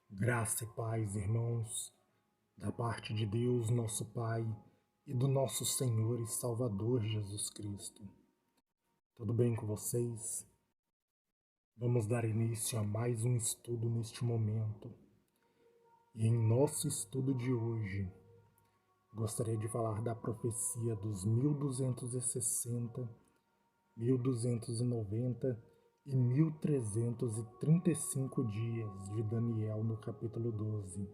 Graça e paz, irmãos, da parte de Deus, nosso Pai, e do nosso Senhor e Salvador Jesus Cristo. Tudo bem com vocês? Vamos dar início a mais um estudo neste momento. E em nosso estudo de hoje, gostaria de falar da profecia dos 1260, 1290 e 1335 dias de Daniel no capítulo 12.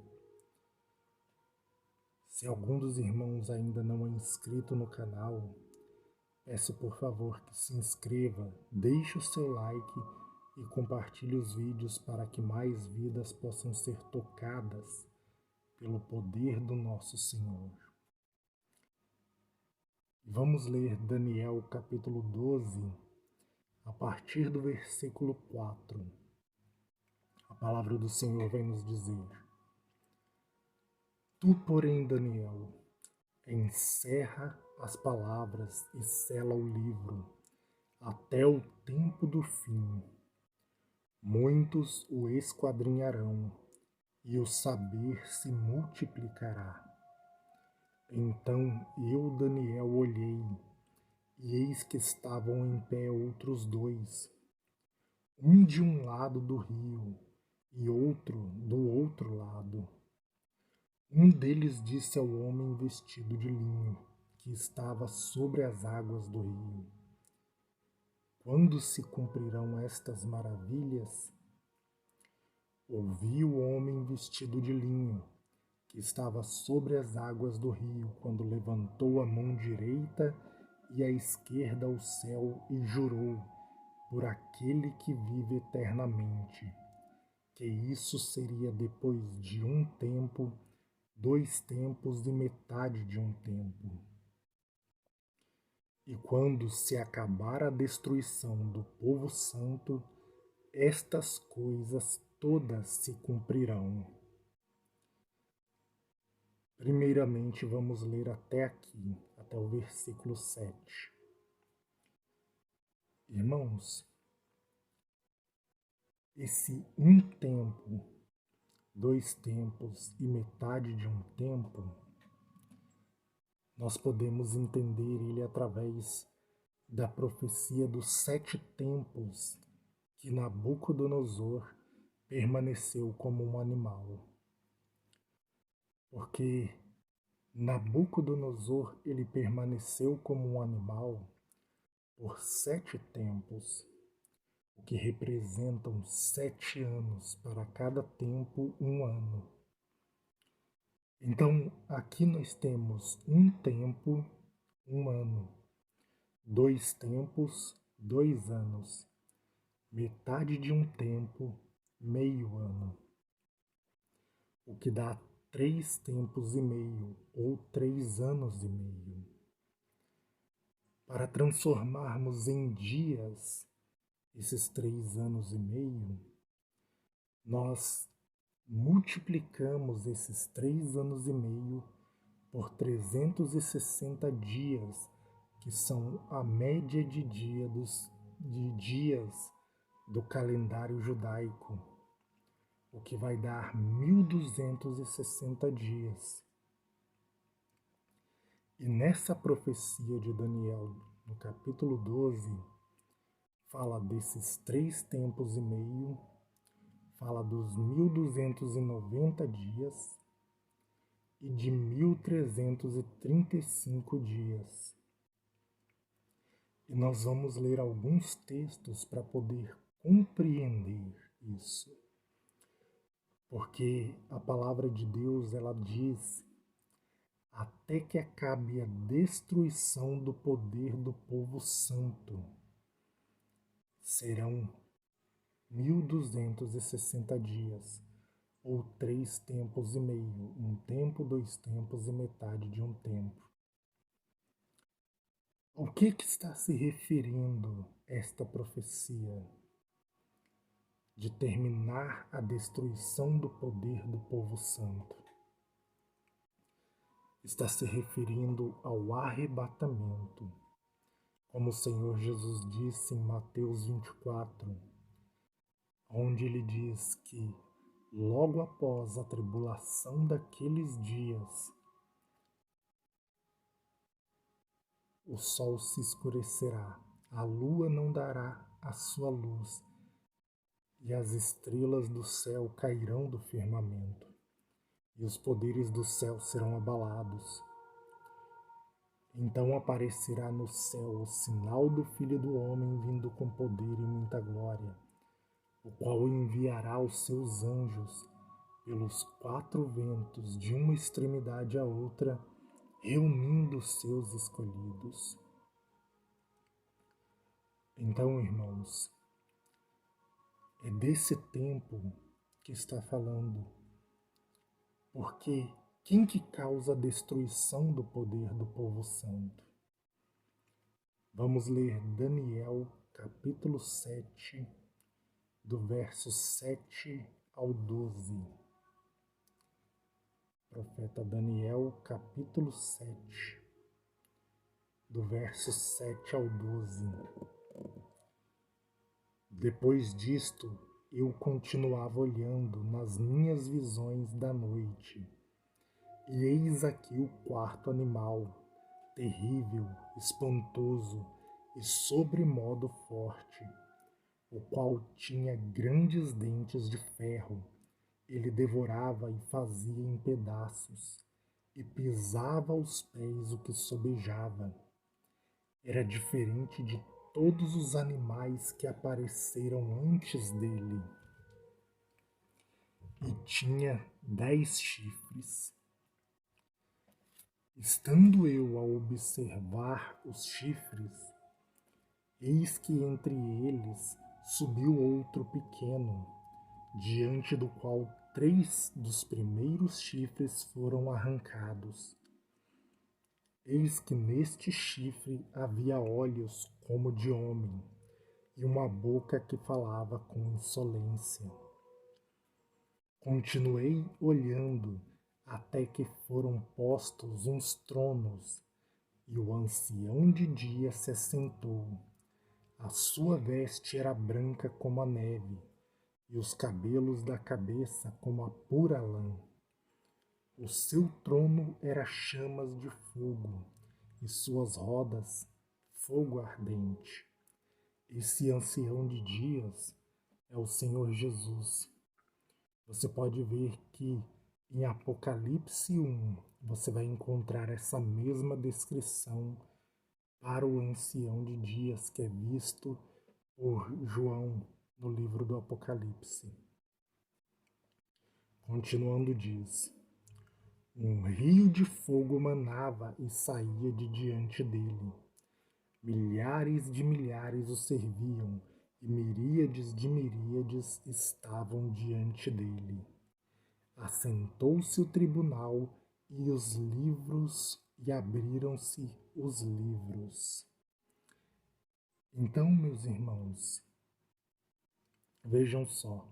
Se algum dos irmãos ainda não é inscrito no canal, peço por favor que se inscreva, deixe o seu like e compartilhe os vídeos para que mais vidas possam ser tocadas pelo poder do nosso Senhor. Vamos ler Daniel capítulo 12, a partir do versículo 4. A palavra do Senhor vai nos dizer: Tu, porém, Daniel, encerra as palavras e sela o livro, até o tempo do fim. Muitos o esquadrinharão, e o saber se multiplicará. Então eu, Daniel, olhei, e eis que estavam em pé outros dois, um de um lado do rio, e outro do outro lado. Um deles disse ao homem vestido de linho, que estava sobre as águas do rio: Quando se cumprirão estas maravilhas? Ouvi o homem vestido de linho, que estava sobre as águas do rio, quando levantou a mão direita e a esquerda ao céu e jurou, por aquele que vive eternamente, que isso seria depois de um tempo, 2 tempos e metade de um tempo. E quando se acabar a destruição do povo santo, estas coisas todas se cumprirão. Primeiramente, vamos ler até aqui, até o versículo 7. Irmãos, esse um tempo, 2 tempos e metade de um tempo, nós podemos entender ele através da profecia dos 7 tempos que Nabucodonosor permaneceu como um animal. Porque Nabucodonosor ele permaneceu como um animal por 7 tempos, o que representam 7 anos, para cada tempo 1 ano. Então, aqui nós temos um tempo, 1 ano, 2 tempos, 2 anos, metade de um tempo, meio ano, o que dá 3 tempos e meio, ou 3 anos e meio. Para transformarmos em dias esses 3 anos e meio, nós multiplicamos esses 3 anos e meio por 360 dias, que são a média de dias do calendário judaico, o que vai dar 1260 dias. E nessa profecia de Daniel, no capítulo 12, fala desses 3 tempos e meio, fala dos 1290 dias e de 1335 dias. E nós vamos ler alguns textos para poder compreender isso. Porque a palavra de Deus, ela diz: até que acabe a destruição do poder do povo santo, serão 1260 dias, ou 3 tempos e meio, 1 tempo, 2 tempos e metade de um tempo. Ao que está se referindo esta profecia de terminar a destruição do poder do povo santo? Está se referindo ao arrebatamento, como o Senhor Jesus disse em Mateus 24, onde ele diz que logo após a tribulação daqueles dias, o sol se escurecerá, a lua não dará a sua luz, e as estrelas do céu cairão do firmamento, e os poderes do céu serão abalados. Então aparecerá no céu o sinal do Filho do Homem vindo com poder e muita glória, o qual enviará os seus anjos pelos quatro ventos de uma extremidade à outra, reunindo os seus escolhidos. Então, irmãos, é desse tempo que está falando, porque quem que causa a destruição do poder do povo santo? Vamos ler Daniel, capítulo 7, do verso 7 ao 12. Profeta Daniel, capítulo 7, do verso 7 ao 12. Depois disto, eu continuava olhando nas minhas visões da noite, e eis aqui o quarto animal, terrível, espantoso e sobremodo forte, o qual tinha grandes dentes de ferro. Ele devorava e fazia em pedaços, e pisava aos pés o que sobejava. Era diferente de todos os animais que apareceram antes dele, e tinha 10 chifres. Estando eu a observar os chifres, eis que entre eles subiu outro pequeno, diante do qual 3 dos primeiros chifres foram arrancados. Eis que neste chifre havia olhos como de homem, e uma boca que falava com insolência. Continuei olhando até que foram postos uns tronos, e o ancião de dia se assentou. A sua veste era branca como a neve, e os cabelos da cabeça como a pura lã. O seu trono era chamas de fogo, e suas rodas fogo ardente. Esse ancião de dias é o Senhor Jesus. Você pode ver que em Apocalipse 1 você vai encontrar essa mesma descrição para o ancião de dias que é visto por João no livro do Apocalipse. Continuando diz: um rio de fogo manava e saía de diante dele. Milhares de milhares o serviam, e miríades de miríades estavam diante dele. Assentou-se o tribunal e os livros, e abriram-se os livros. Então, meus irmãos, vejam só.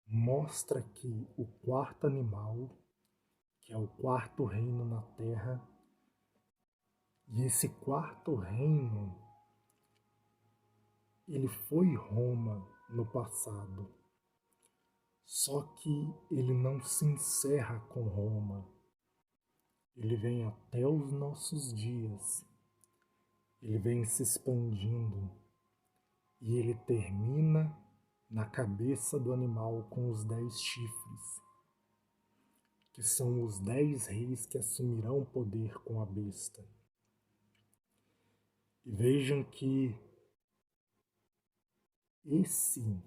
Mostra que o quarto animal, que é o quarto reino na terra, e esse quarto reino, ele foi Roma no passado. Só que ele não se encerra com Roma. Ele vem até os nossos dias. Ele vem se expandindo. E ele termina na cabeça do animal com os 10 chifres, que são os 10 reis que assumirão o poder com a besta. E vejam que esse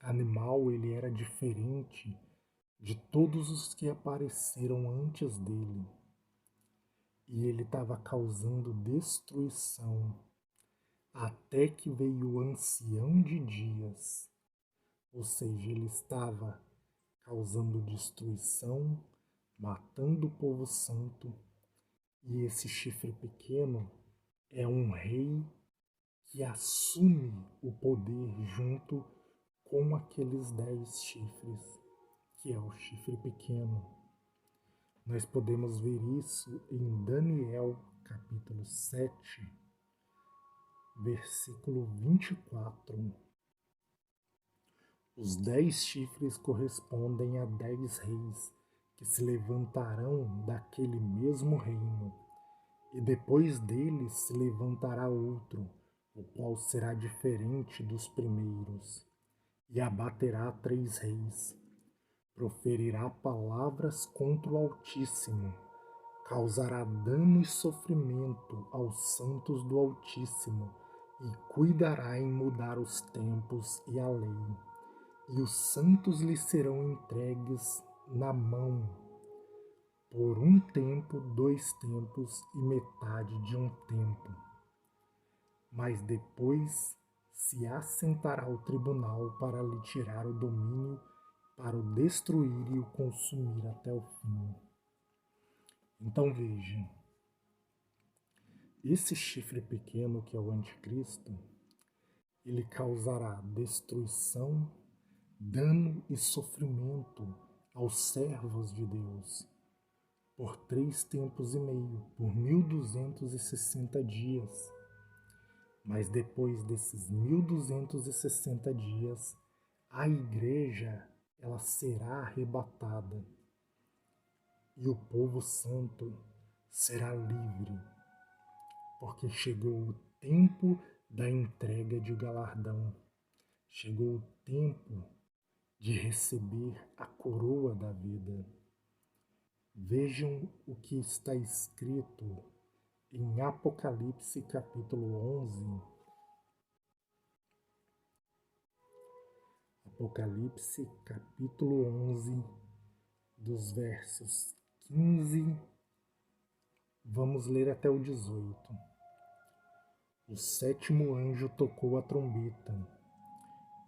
animal ele era diferente de todos os que apareceram antes dele. E ele estava causando destruição até que veio o ancião de dias. Ou seja, ele estava causando destruição, matando o povo santo. E esse chifre pequeno é um rei que assume o poder junto com aqueles 10 chifres, que é o chifre pequeno. Nós podemos ver isso em Daniel, capítulo 7, versículo 24. Os 10 chifres correspondem a 10 reis que se levantarão daquele mesmo reino, e depois deles se levantará outro, o qual será diferente dos primeiros, e abaterá 3 reis. Proferirá palavras contra o Altíssimo, causará dano e sofrimento aos santos do Altíssimo, e cuidará em mudar os tempos e a lei. E os santos lhe serão entregues na mão, por um tempo, 2 tempos e metade de um tempo. Mas depois se assentará o tribunal para lhe tirar o domínio, para o destruir e o consumir até o fim. Então veja, esse chifre pequeno que é o anticristo, ele causará destruição, dano e sofrimento aos servos de Deus por 3 tempos e meio, por 1260 dias. Mas depois desses 1260 dias, a igreja ela será arrebatada e o povo santo será livre, porque chegou o tempo da entrega de galardão, chegou o tempo de receber a coroa da vida. Vejam o que está escrito em Apocalipse capítulo 11. Apocalipse capítulo 11, dos versos 15, vamos ler até o 18. O 7º anjo tocou a trombeta,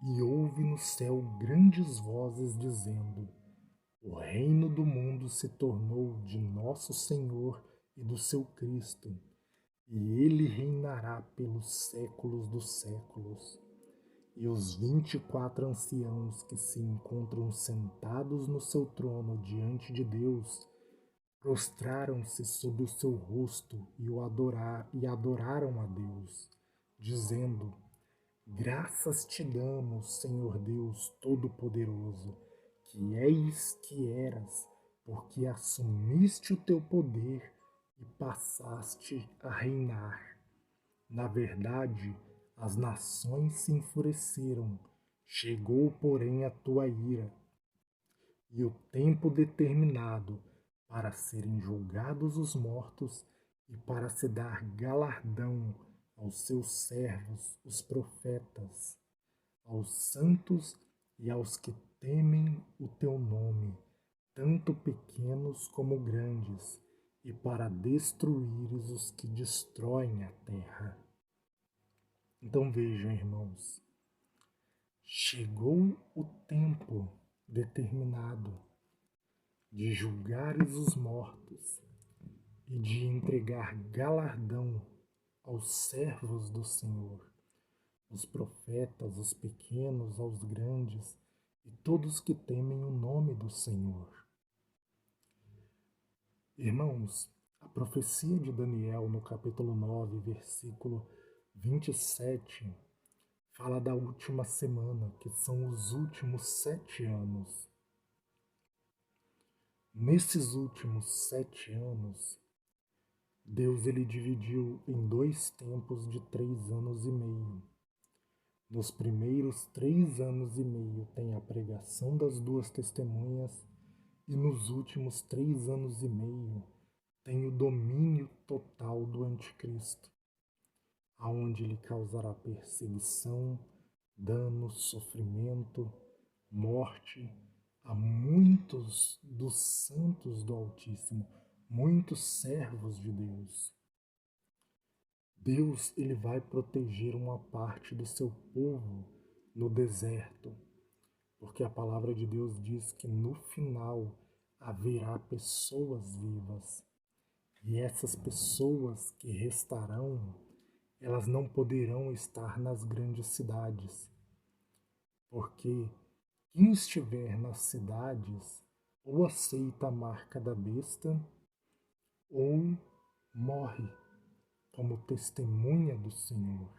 e houve no céu grandes vozes dizendo: o reino do mundo se tornou de nosso Senhor e do seu Cristo, e ele reinará pelos séculos dos séculos. E os 24 anciãos que se encontram sentados no seu trono diante de Deus prostraram-se sob o seu rosto e adoraram a Deus, dizendo: graças te damos, Senhor Deus Todo-Poderoso, que és que eras, porque assumiste o teu poder e passaste a reinar. Na verdade, as nações se enfureceram, chegou, porém, a tua ira, e o tempo determinado para serem julgados os mortos e para se dar galardão aos seus servos, os profetas, aos santos e aos que temem o teu nome, tanto pequenos como grandes, e para destruires os que destroem a terra. Então vejam, irmãos, chegou o tempo determinado de julgares os mortos e de entregar galardão aos servos do Senhor, os profetas, os pequenos, aos grandes e todos que temem o nome do Senhor. Irmãos, a profecia de Daniel no capítulo 9, versículo 27, fala da última semana, que são os últimos 7 anos. Nesses últimos 7 anos, Deus ele dividiu em 2 tempos de 3 anos e meio. Nos primeiros 3 anos e meio tem a pregação das 2 testemunhas, e nos últimos 3 anos e meio tem o domínio total do anticristo, aonde ele causará perseguição, dano, sofrimento, morte a muitos dos santos do Altíssimo, muitos servos de Deus. Deus ele vai proteger uma parte do seu povo no deserto, porque a palavra de Deus diz que no final haverá pessoas vivas, e essas pessoas que restarão, elas não poderão estar nas grandes cidades, porque quem estiver nas cidades ou aceita a marca da besta ou morre como testemunha do Senhor.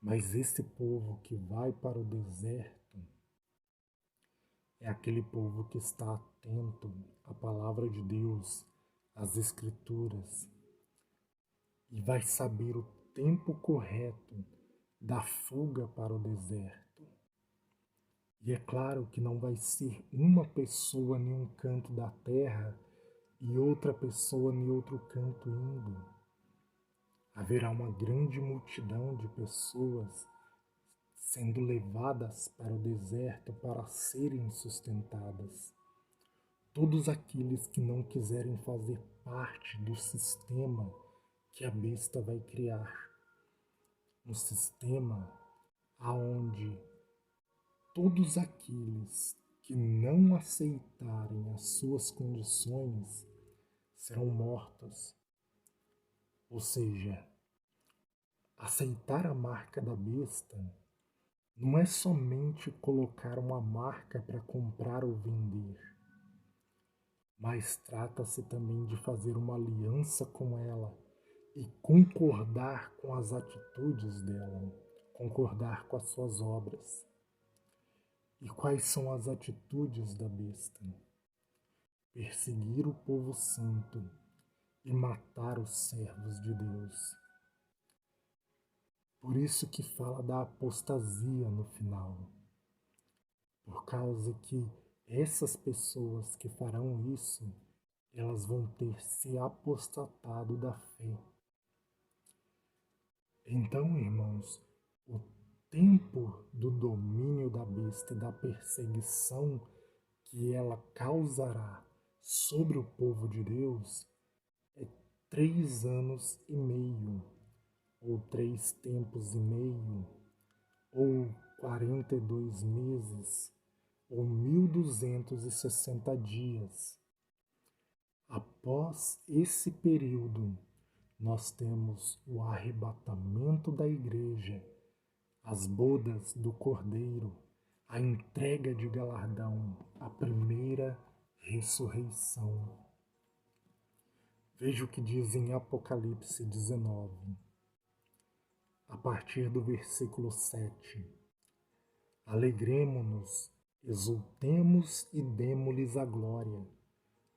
Mas esse povo que vai para o deserto é aquele povo que está atento à palavra de Deus, às Escrituras, e vai saber o tempo correto da fuga para o deserto. E é claro que não vai ser uma pessoa em um canto da terra e outra pessoa em outro canto indo. Haverá uma grande multidão de pessoas sendo levadas para o deserto para serem sustentadas. Todos aqueles que não quiserem fazer parte do sistema que a besta vai criar, um sistema aonde todos aqueles que não aceitarem as suas condições serão mortos. Ou seja, aceitar a marca da besta não é somente colocar uma marca para comprar ou vender, mas trata-se também de fazer uma aliança com ela e concordar com as atitudes dela, concordar com as suas obras. E quais são as atitudes da besta? Perseguir o povo santo e matar os servos de Deus. Por isso que fala da apostasia no final. Por causa que essas pessoas que farão isso, elas vão ter se apostatado da fé. Então, irmãos, o tempo do domínio da besta e da perseguição que ela causará sobre o povo de Deus é 3 anos e meio, ou 3 tempos e meio, ou 42 meses, ou 1260 dias. Após esse período, nós temos o arrebatamento da igreja, as bodas do Cordeiro, a entrega de galardão, a primeira ressurreição. Veja o que diz em Apocalipse 19, a partir do versículo 7. Alegremo-nos, exultemos e demo-lhes a glória,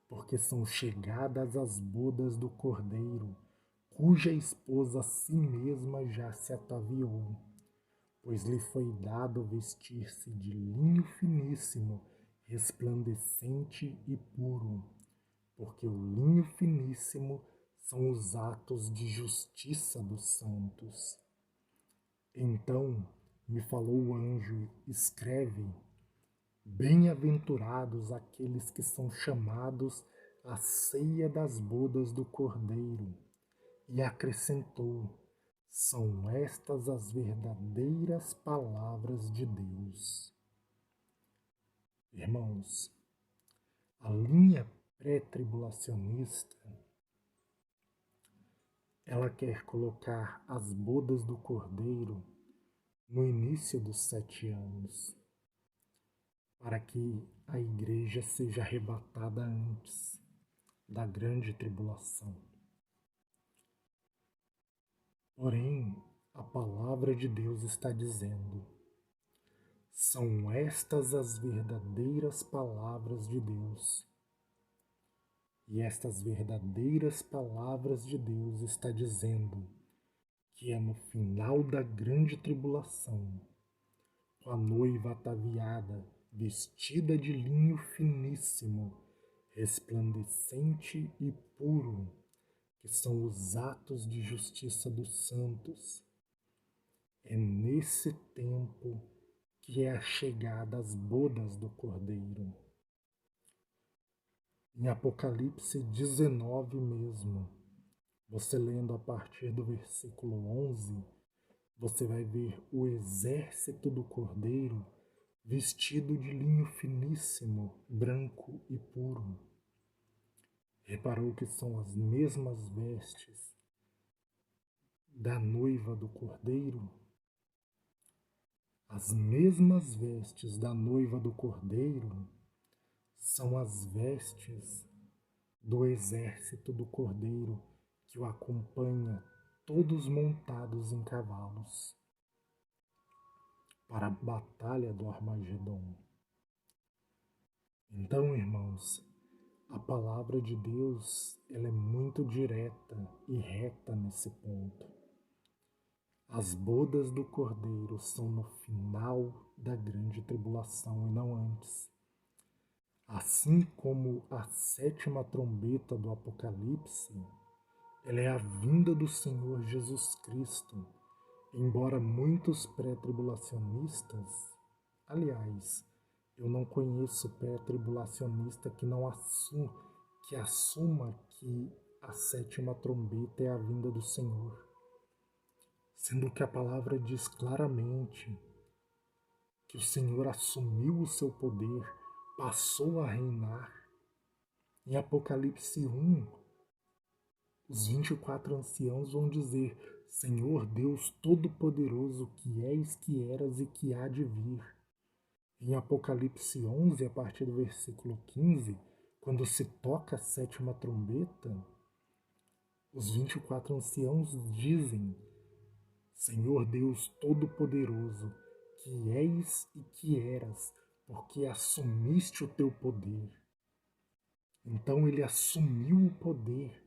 porque são chegadas as bodas do Cordeiro, cuja esposa a si mesma já se ataviou, pois lhe foi dado vestir-se de linho finíssimo, resplandecente e puro, porque o linho finíssimo são os atos de justiça dos santos. Então me falou o anjo: escreve, bem-aventurados aqueles que são chamados à ceia das bodas do Cordeiro. E acrescentou: são estas as verdadeiras palavras de Deus. Irmãos, a linha pré-tribulacionista, ela quer colocar as bodas do Cordeiro no início dos 7 anos, para que a igreja seja arrebatada antes da grande tribulação. Porém, a palavra de Deus está dizendo: são estas as verdadeiras palavras de Deus. E estas verdadeiras palavras de Deus está dizendo que é no final da grande tribulação, com a noiva ataviada, vestida de linho finíssimo, resplandecente e puro, que são os atos de justiça dos santos. É nesse tempo que é a chegada às bodas do Cordeiro. Em Apocalipse 19 mesmo, você lendo a partir do versículo 11, você vai ver o exército do Cordeiro vestido de linho finíssimo, branco e puro. Reparou que são as mesmas vestes da noiva do Cordeiro? As mesmas vestes da noiva do Cordeiro são as vestes do exército do Cordeiro que o acompanha, todos montados em cavalos. para a batalha do Armagedon. Então, irmãos, a palavra de Deus, ela é muito direta e reta nesse ponto. As bodas do Cordeiro são no final da grande tribulação e não antes. Assim como a sétima trombeta do Apocalipse, ela é a vinda do Senhor Jesus Cristo. Embora muitos pré-tribulacionistas, aliás, eu não conheço pré-tribulacionista que assuma que a sétima trombeta é a vinda do Senhor, sendo que a palavra diz claramente que o Senhor assumiu o seu poder, passou a reinar. Em Apocalipse 1, os 24 anciãos vão dizer: Senhor Deus Todo-Poderoso, que és, que eras e que há de vir. Em Apocalipse 11, a partir do versículo 15, quando se toca a sétima trombeta, os 24 anciãos dizem: Senhor Deus Todo-Poderoso, que és e que eras, porque assumiste o teu poder. Então ele assumiu o poder.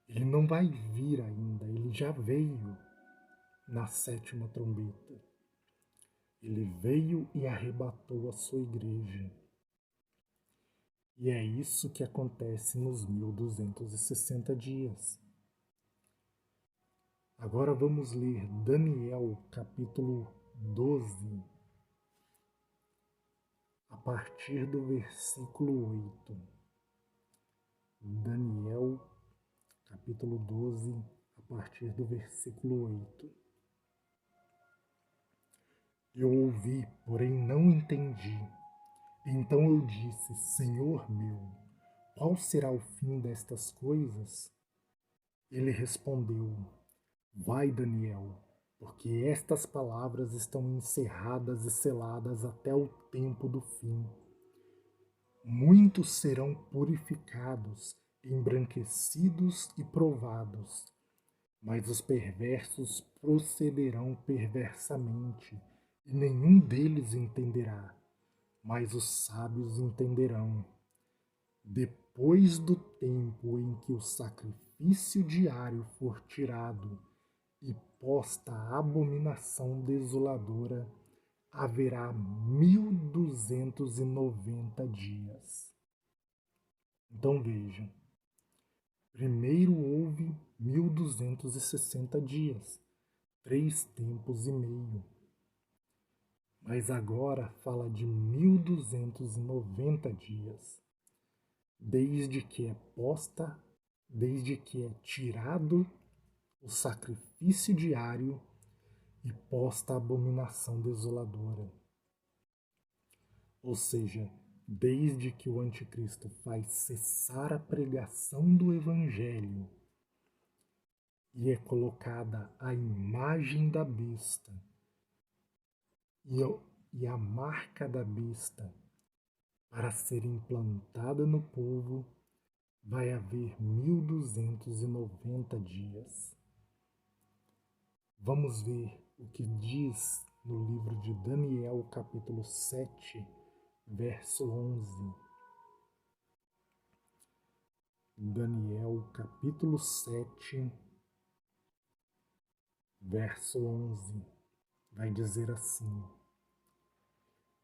Ele não vai vir ainda, ele já veio na sétima trombeta. Ele veio e arrebatou a sua igreja. E é isso que acontece nos 1260 dias. Agora vamos ler Daniel capítulo 12, a partir do versículo 8. Daniel capítulo 12, a partir do versículo 8. Eu ouvi, porém não entendi. Então eu disse: Senhor meu, qual será o fim destas coisas? Ele respondeu: Vai, Daniel, porque estas palavras estão encerradas e seladas até o tempo do fim. Muitos serão purificados, embranquecidos e provados, mas os perversos procederão perversamente, e nenhum deles entenderá, mas os sábios entenderão. Depois do tempo em que o sacrifício diário for tirado e posta a abominação desoladora, haverá 1290 dias. Então vejam, primeiro houve 1260 dias, 3 tempos e meio. Mas agora fala de 1290 dias, desde que é tirado o sacrifício diário e posta a abominação desoladora. Ou seja, desde que o anticristo faz cessar a pregação do evangelho e é colocada a imagem da besta e a marca da besta para ser implantada no povo, vai haver 1290 dias. Vamos ver o que diz no livro de Daniel, capítulo 7, verso 11. Daniel, capítulo 7, verso 11, vai dizer assim: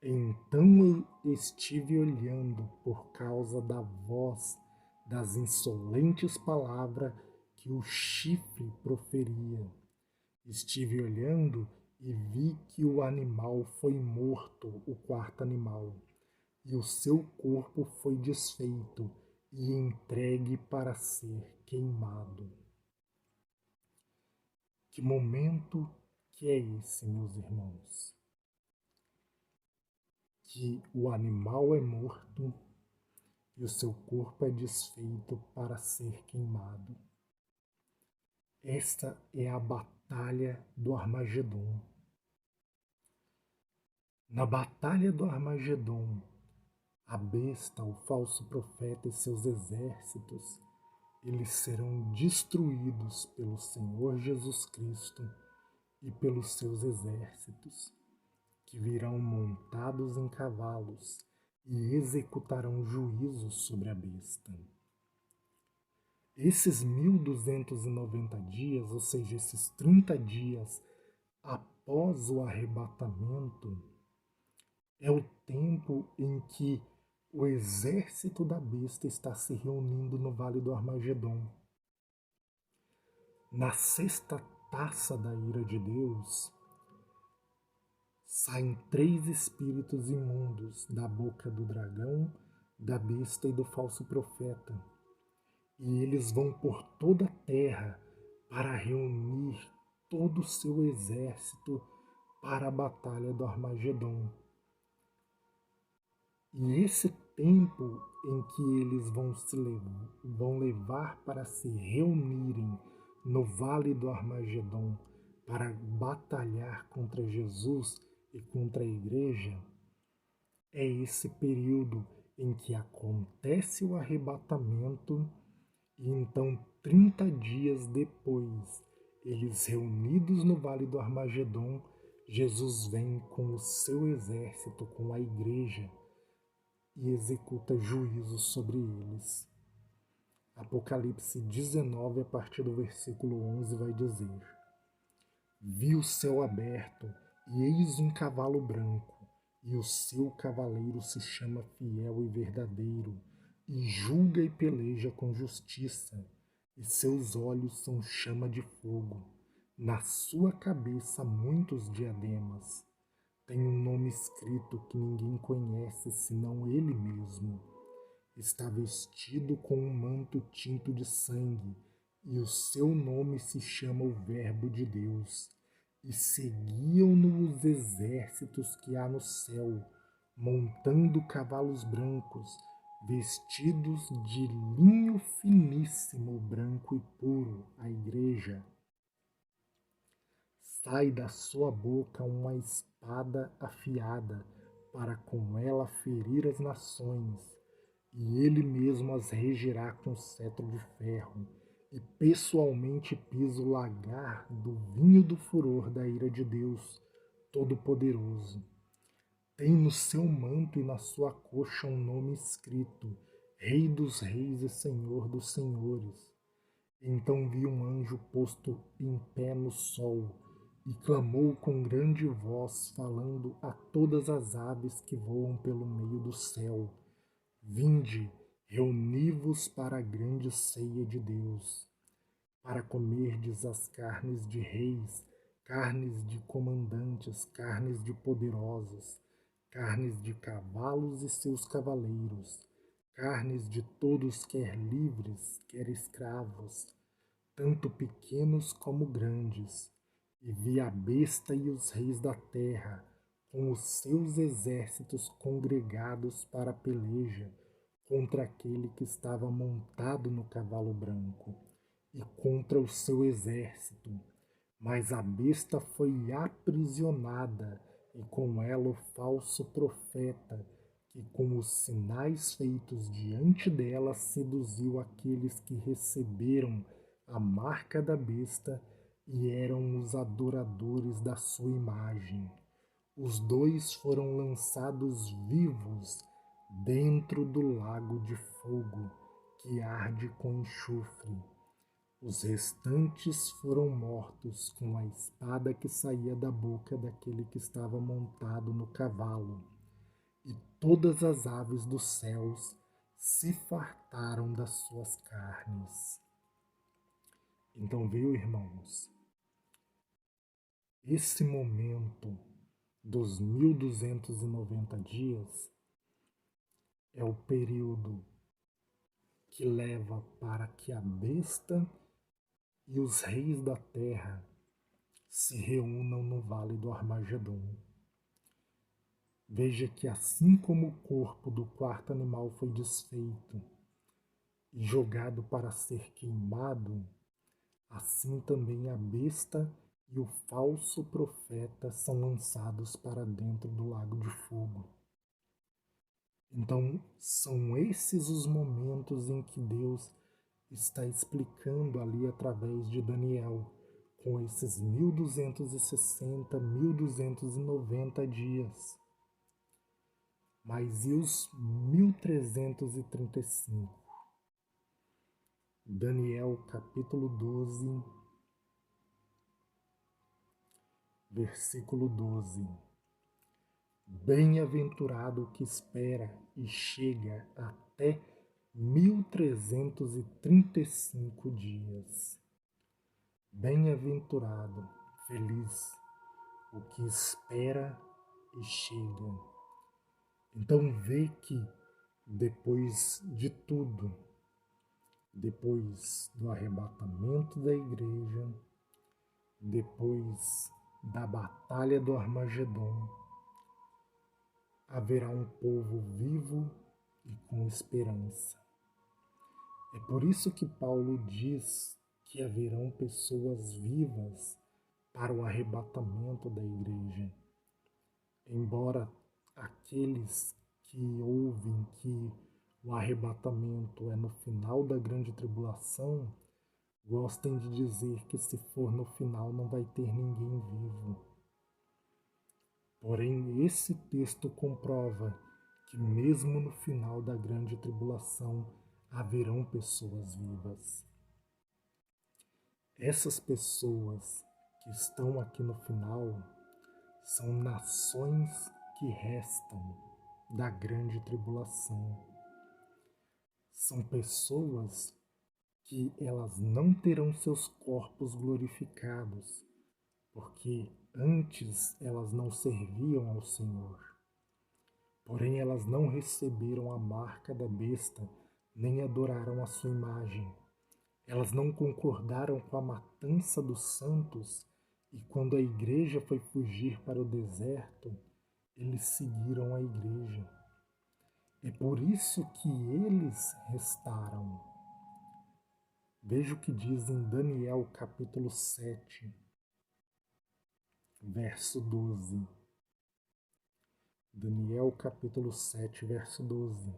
Então eu estive olhando por causa da voz das insolentes palavras que o chifre proferia. Estive olhando e vi que o animal foi morto, o quarto animal, e o seu corpo foi desfeito e entregue para ser queimado. Que momento que é esse, meus irmãos? Que o animal é morto e o seu corpo é desfeito para ser queimado. Esta é a batalha do Armagedon. Na batalha do Armagedon, a besta, o falso profeta e seus exércitos, eles serão destruídos pelo Senhor Jesus Cristo e pelos seus exércitos, que virão montados em cavalos e executarão juízo sobre a besta. Esses 1290 dias, ou seja, esses 30 dias após o arrebatamento, é o tempo em que o exército da besta está se reunindo no Vale do Armagedon. Na sexta taça da ira de Deus, saem 3 espíritos imundos da boca do dragão, da besta e do falso profeta. E eles vão por toda a terra para reunir todo o seu exército para a batalha do Armagedon. E esse tempo em que eles vão levar para se reunirem no Vale do Armagedon para batalhar contra Jesus e contra a igreja, é esse período em que acontece o arrebatamento e então 30 dias depois, eles reunidos no Vale do Armagedon, Jesus vem com o seu exército, com a igreja, e executa juízo sobre eles. Apocalipse 19, a partir do versículo 11, vai dizer: Vi o céu aberto, e eis um cavalo branco, e o seu cavaleiro se chama Fiel e Verdadeiro, e julga e peleja com justiça, e seus olhos são chama de fogo. Na sua cabeça muitos diademas. Tem um nome escrito que ninguém conhece senão ele mesmo. Está vestido com um manto tinto de sangue, e o seu nome se chama o Verbo de Deus. E seguiam-no os exércitos que há no céu, montando cavalos brancos, vestidos de linho finíssimo, branco e puro, a igreja. Sai da sua boca uma espada afiada, para com ela ferir as nações, e ele mesmo as regerá com cetro de ferro, e pessoalmente pisa o lagar do vinho do furor da ira de Deus Todo-Poderoso. Tem no seu manto e na sua coxa um nome escrito: Rei dos Reis e Senhor dos Senhores. Então vi um anjo posto em pé no sol, e clamou com grande voz, falando a todas as aves que voam pelo meio do céu: Vinde, reuni-vos para a grande ceia de Deus, para comerdes as carnes de reis, carnes de comandantes, carnes de poderosos, carnes de cavalos e seus cavaleiros, carnes de todos, quer livres, quer escravos, tanto pequenos como grandes. E vi a besta e os reis da terra, com os seus exércitos congregados para a peleja contra aquele que estava montado no cavalo branco e contra o seu exército. Mas a besta foi aprisionada, e com ela o falso profeta, que com os sinais feitos diante dela seduziu aqueles que receberam a marca da besta e eram os adoradores da sua imagem. Os 2 foram lançados vivos dentro do lago de fogo, que arde com enxofre. Os restantes foram mortos com a espada que saía da boca daquele que estava montado no cavalo. E todas as aves dos céus se fartaram das suas carnes. Então, viu, irmãos, esse momento dos 1290 dias é o período que leva para que a besta e os reis da terra se reúnam no Vale do Armagedon. Veja que assim como o corpo do quarto animal foi desfeito e jogado para ser queimado, assim também a besta e o falso profeta são lançados para dentro do lago de fogo. Então, são esses os momentos em que Deus está explicando ali através de Daniel com esses 1260, 1290 dias. Mas e os 1335? Daniel capítulo 12, versículo 12. Bem-aventurado o que espera e chega até 1335 dias. Bem-aventurado, feliz, o que espera e chega. Então vê que depois de tudo, depois do arrebatamento da igreja, depois da batalha do Armagedon, haverá um povo vivo e com esperança. É por isso que Paulo diz que haverão pessoas vivas para o arrebatamento da igreja. Embora aqueles que ouvem que o arrebatamento é no final da grande tribulação, gostem de dizer que se for no final não vai ter ninguém vivo. Porém, esse texto comprova que mesmo no final da grande tribulação haverão pessoas vivas. Essas pessoas que estão aqui no final são nações que restam da grande tribulação. São pessoas que elas não terão seus corpos glorificados, porque antes elas não serviam ao Senhor. Porém, elas não receberam a marca da besta, nem adoraram a sua imagem. Elas não concordaram com a matança dos santos, e quando a igreja foi fugir para o deserto, eles seguiram a igreja. É por isso que eles restaram. Veja o que diz em Daniel capítulo 7, verso 12. Daniel capítulo 7, verso 12.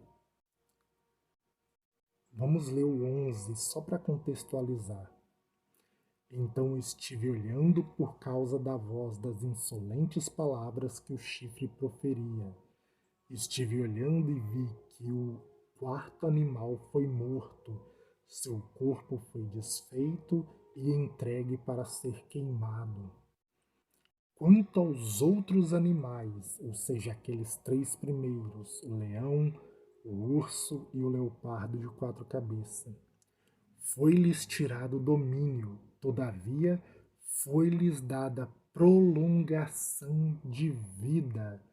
Vamos ler o 11 só para contextualizar. Então estive olhando por causa da voz das insolentes palavras que o chifre proferia. Estive olhando e vi que o quarto animal foi morto, seu corpo foi desfeito e entregue para ser queimado. Quanto aos outros animais, ou seja, aqueles 3 primeiros, o leão, o urso e o leopardo de 4 cabeças, foi-lhes tirado o domínio, todavia foi-lhes dada prolongação de vida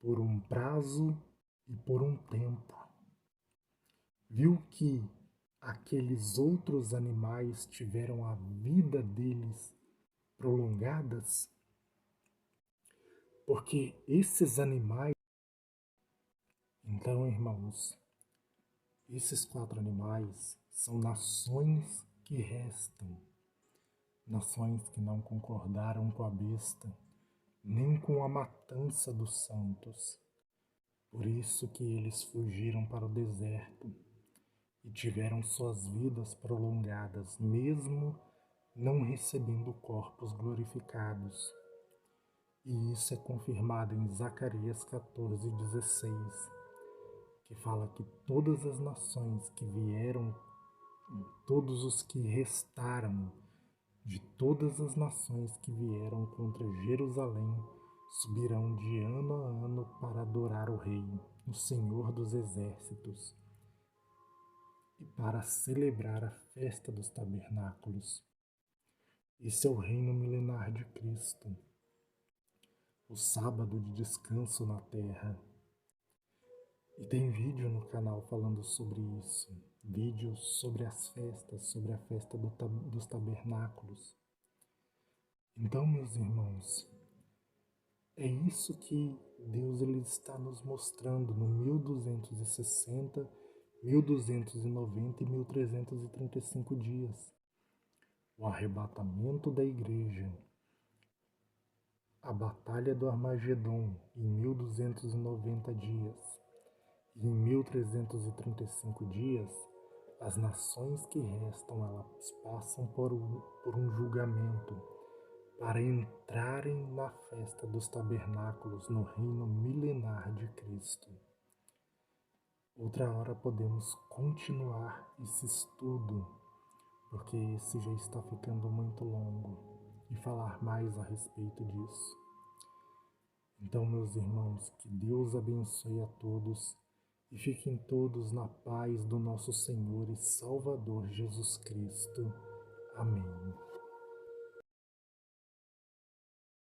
por um prazo e por um tempo. Viu que aqueles outros animais tiveram a vida deles prolongadas? Porque esses animais, então, irmãos, esses 4 animais são nações que restam, nações que não concordaram com a besta, nem com a matança dos santos. Por isso que eles fugiram para o deserto e tiveram suas vidas prolongadas, mesmo não recebendo corpos glorificados. E isso é confirmado em Zacarias 14:16, que fala que todas as nações que vieram, todos os que restaram de todas as nações que vieram contra Jerusalém, subirão de ano a ano para adorar o Rei, o Senhor dos Exércitos, e para celebrar a festa dos tabernáculos. Esse é o reino milenar de Cristo, o sábado de descanso na terra. E tem vídeo no canal falando sobre isso, vídeos sobre as festas, sobre a festa dos tabernáculos. Então, meus irmãos, é isso que Deus ele está nos mostrando no 1260, 1290 e 1335 dias. O arrebatamento da igreja, a batalha do Armagedon em 1290 dias e em 1335 dias, As nações que restam, elas passam por um julgamento para entrarem na festa dos tabernáculos no reino milenar de Cristo. Outra hora podemos continuar esse estudo, porque esse já está ficando muito longo, e falar mais a respeito disso. Então, meus irmãos, que Deus abençoe a todos e fiquem todos na paz do nosso Senhor e Salvador Jesus Cristo. Amém.